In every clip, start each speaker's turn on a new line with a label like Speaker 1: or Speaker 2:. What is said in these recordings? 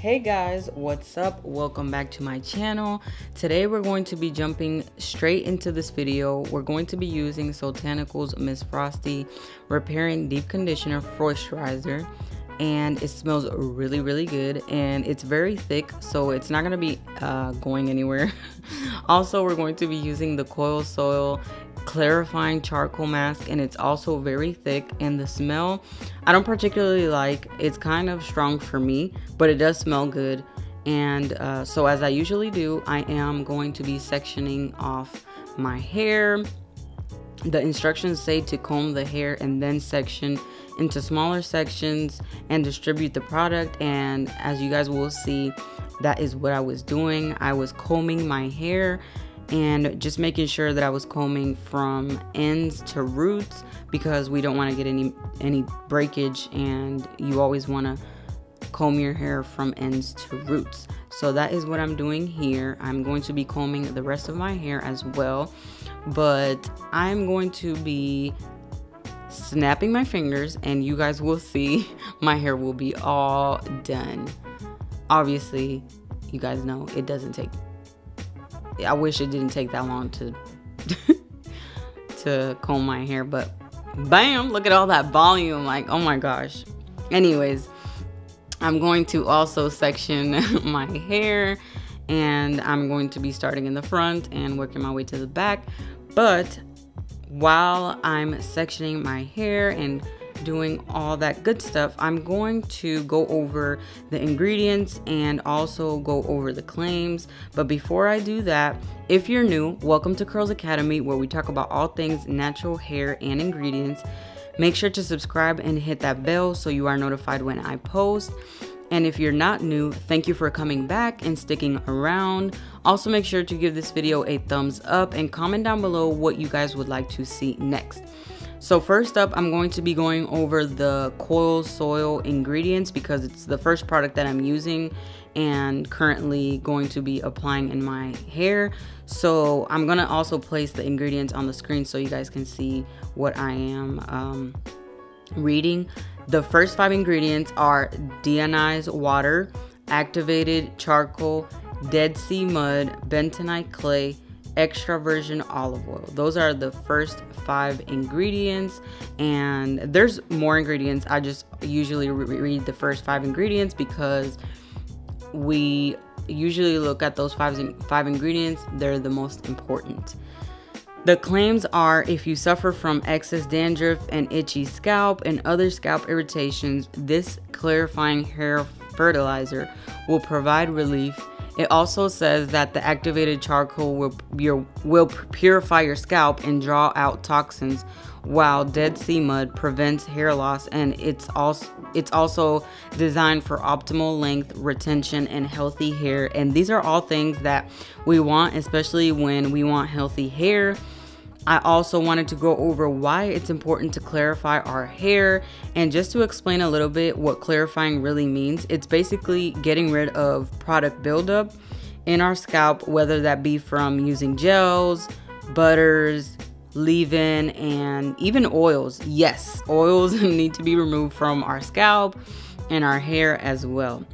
Speaker 1: Hey guys, what's up? Welcome back to my channel. Today we're going to be jumping straight into this video. We're going to be using Soultanicals Ms.Frosty Repairing Deep Conditioner Frosturizer, and it smells really good, and it's very thick, so it's not going to be going anywhere. Also, we're going to be using the Coil Soil Clarifying Charcoal Mask, and it's also very thick, and the smell I don't particularly like. It's kind of strong for me, but it does smell good. And so as I usually do, I am going to be sectioning off my hair. The instructions say to comb the hair and then section into smaller sections and distribute the product, and as you guys will see, that is what I was doing. I was combing my hair and just making sure that I was combing from ends to roots, because we don't want to get any breakage, and you always want to comb your hair from ends to roots. So that is what I'm doing here. I'm going to be combing the rest of my hair as well, but I'm going to be snapping my fingers and you guys will see my hair will be all done. Obviously, you guys know it doesn't take, I wish it didn't take that long to to comb my hair, but bam, look at all that volume, like, oh my gosh. Anyways, I'm going to also section my hair, and I'm going to be starting in the front and working my way to the back. But while I'm sectioning my hair and doing all that good stuff, I'm going to go over the ingredients and also go over the claims. But before I do that, if you're new, welcome to Curls Academy, where we talk about all things natural hair and ingredients. Make sure to subscribe and hit that bell so you are notified when I post. And if you're not new, thank you for coming back and sticking around. Also, make sure to give this video a thumbs up and comment down below what you guys would like to see next. So first up, I'm going to be going over the Coil Soil ingredients, because it's the first product that I'm using and currently going to be applying in my hair. So I'm going to also place the ingredients on the screen so you guys can see what I am reading. The first 5 ingredients are deionized water, activated charcoal, Dead Sea mud, bentonite clay, extra virgin olive oil. Those are the first 5 ingredients, and there's more ingredients. I just usually read the first 5 ingredients because we usually look at those 5 ingredients. They're the most important. The claims are: if you suffer from excess dandruff and itchy scalp and other scalp irritations, this clarifying hair fertilizer will provide relief. It also says that the activated charcoal will purify your scalp and draw out toxins, while Dead Sea mud prevents hair loss, and it's also designed for optimal length, retention, and healthy hair. And these are all things that we want, especially when we want healthy hair. I also wanted to go over why it's important to clarify our hair, and just to explain a little bit what clarifying really means. It's basically getting rid of product buildup in our scalp, whether that be from using gels, butters, leave-in, and even oils. Yes, oils need to be removed from our scalp and our hair as well.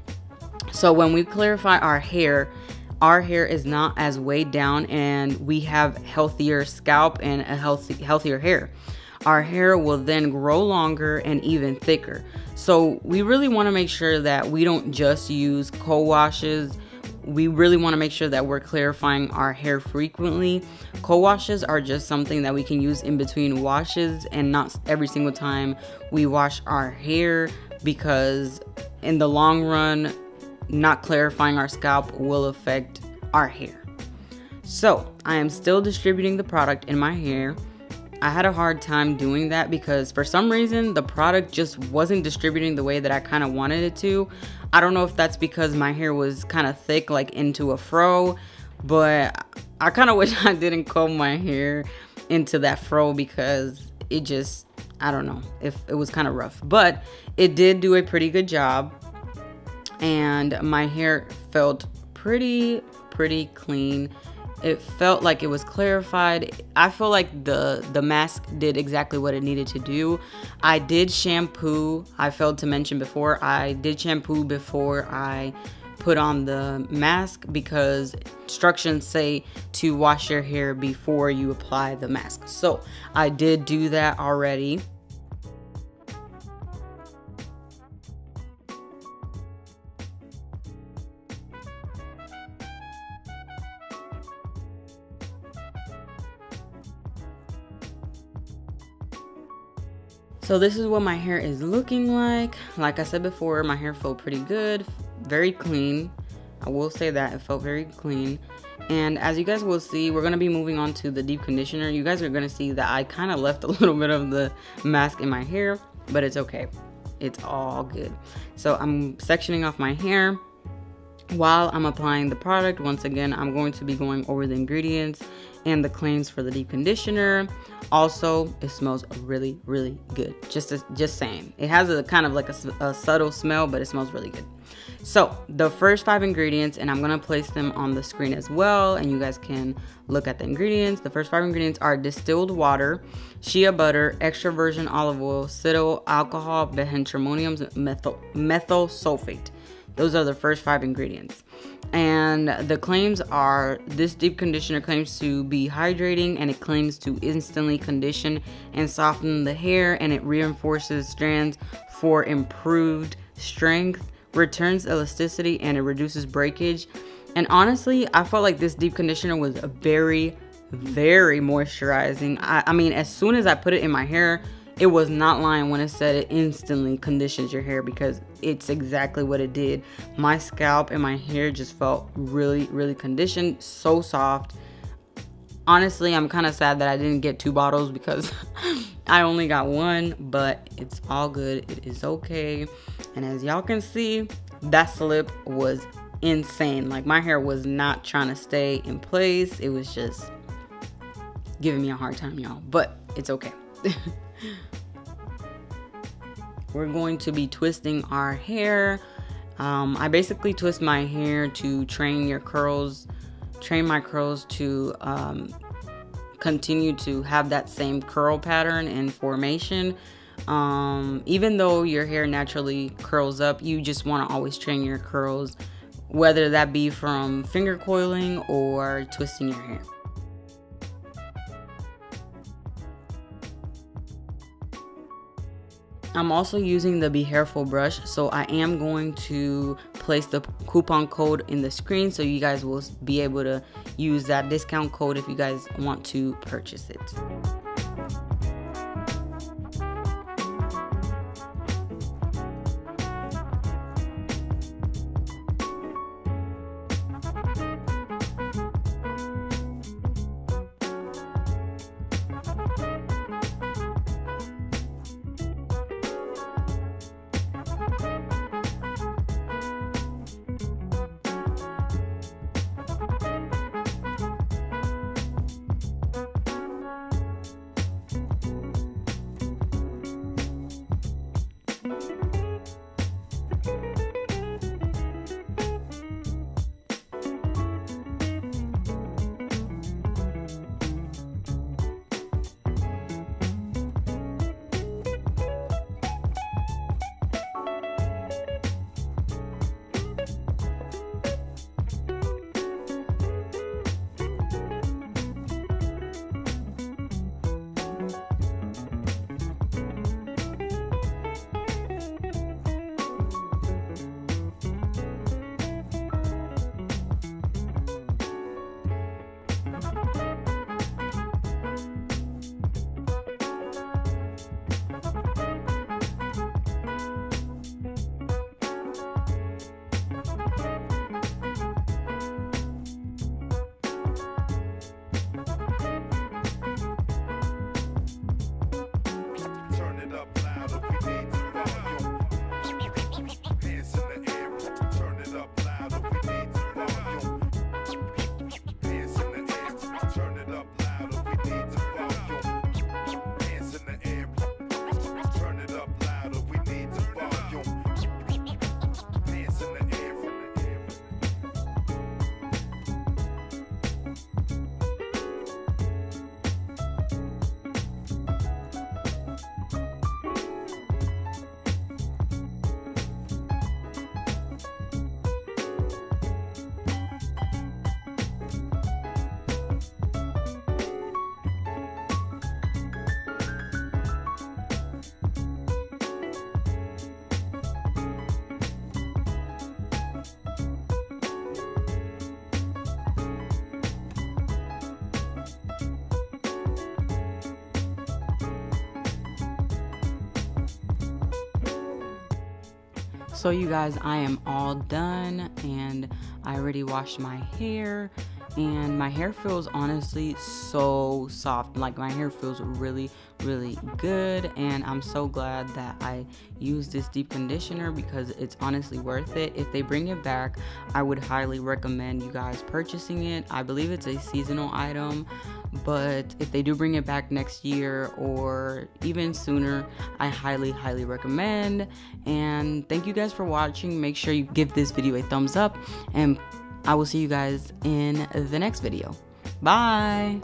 Speaker 1: So when we clarify our hair is not as weighed down, and we have healthier scalp and a healthier hair. Our hair will then grow longer and even thicker. So we really want to make sure that we don't just use co-washes. We really want to make sure that we're clarifying our hair frequently. Co-washes are just something that we can use in between washes, and not every single time we wash our hair, because in the long run, not clarifying our scalp will affect our hair. So I am still distributing the product in my hair. I had a hard time doing that because for some reason the product just wasn't distributing the way that I kind of wanted it to. I don't know if that's because my hair was kind of thick, like into a fro, but I kind of wish I didn't comb my hair into that fro, because it just, I don't know, if it was kind of rough. But it did do a pretty good job, and my hair felt pretty clean. It felt like it was clarified. I feel like the mask did exactly what it needed to do. I did shampoo. I failed to mention before, I did shampoo before I put on the mask because instructions say to wash your hair before you apply the mask. So I did do that already. So this is what my hair is looking like. Like I said before, my hair felt pretty good, very clean. I will say that it felt very clean. And as you guys will see, we're going to be moving on to the deep conditioner. You guys are going to see that I kind of left a little bit of the mask in my hair, but it's okay. It's all good. So I'm sectioning off my hair while I'm applying the product. Once again, I'm going to be going over the ingredients and the claims for the deep conditioner. Also, it smells really, really good. Just saying. It has a kind of like a subtle smell, but it smells really good. So the first 5 ingredients, and I'm gonna place them on the screen as well, and you guys can look at the ingredients. The first 5 ingredients are distilled water, shea butter, extra virgin olive oil, cetyl alcohol, benzhydromonium, methyl sulfate. Those are the first 5 ingredients. And the claims are, this deep conditioner claims to be hydrating, and it claims to instantly condition and soften the hair, and it reinforces strands for improved strength, returns elasticity, and it reduces breakage. And honestly, I felt like this deep conditioner was very, very moisturizing. I mean, as soon as I put it in my hair, it was not lying when it said it instantly conditions your hair, because it's exactly what it did. My scalp and my hair just felt really, really conditioned, so soft. Honestly, I'm kind of sad that I didn't get 2 bottles because I only got 1, but it's all good. It is okay. And as y'all can see, that slip was insane. Like, my hair was not trying to stay in place. It was just giving me a hard time, y'all, but it's okay. We're going to be twisting our hair. I basically twist my hair to train my curls to continue to have that same curl pattern and formation. Even though your hair naturally curls up, you just want to always train your curls, whether that be from finger coiling or twisting your hair. I'm also using the Be Hairful brush, so I am going to place the coupon code in the screen so you guys will be able to use that discount code if you guys want to purchase it. So you guys, I am all done and I already washed my hair, and my hair feels honestly so soft. Like my hair feels really good, and I'm so glad that I used this deep conditioner because it's honestly worth it. If they bring it back, I would highly recommend you guys purchasing it. I believe it's a seasonal item, but if they do bring it back next year or even sooner, I highly recommend. And thank you guys for watching. Make sure you give this video a thumbs up, and I will see you guys in the next video. Bye.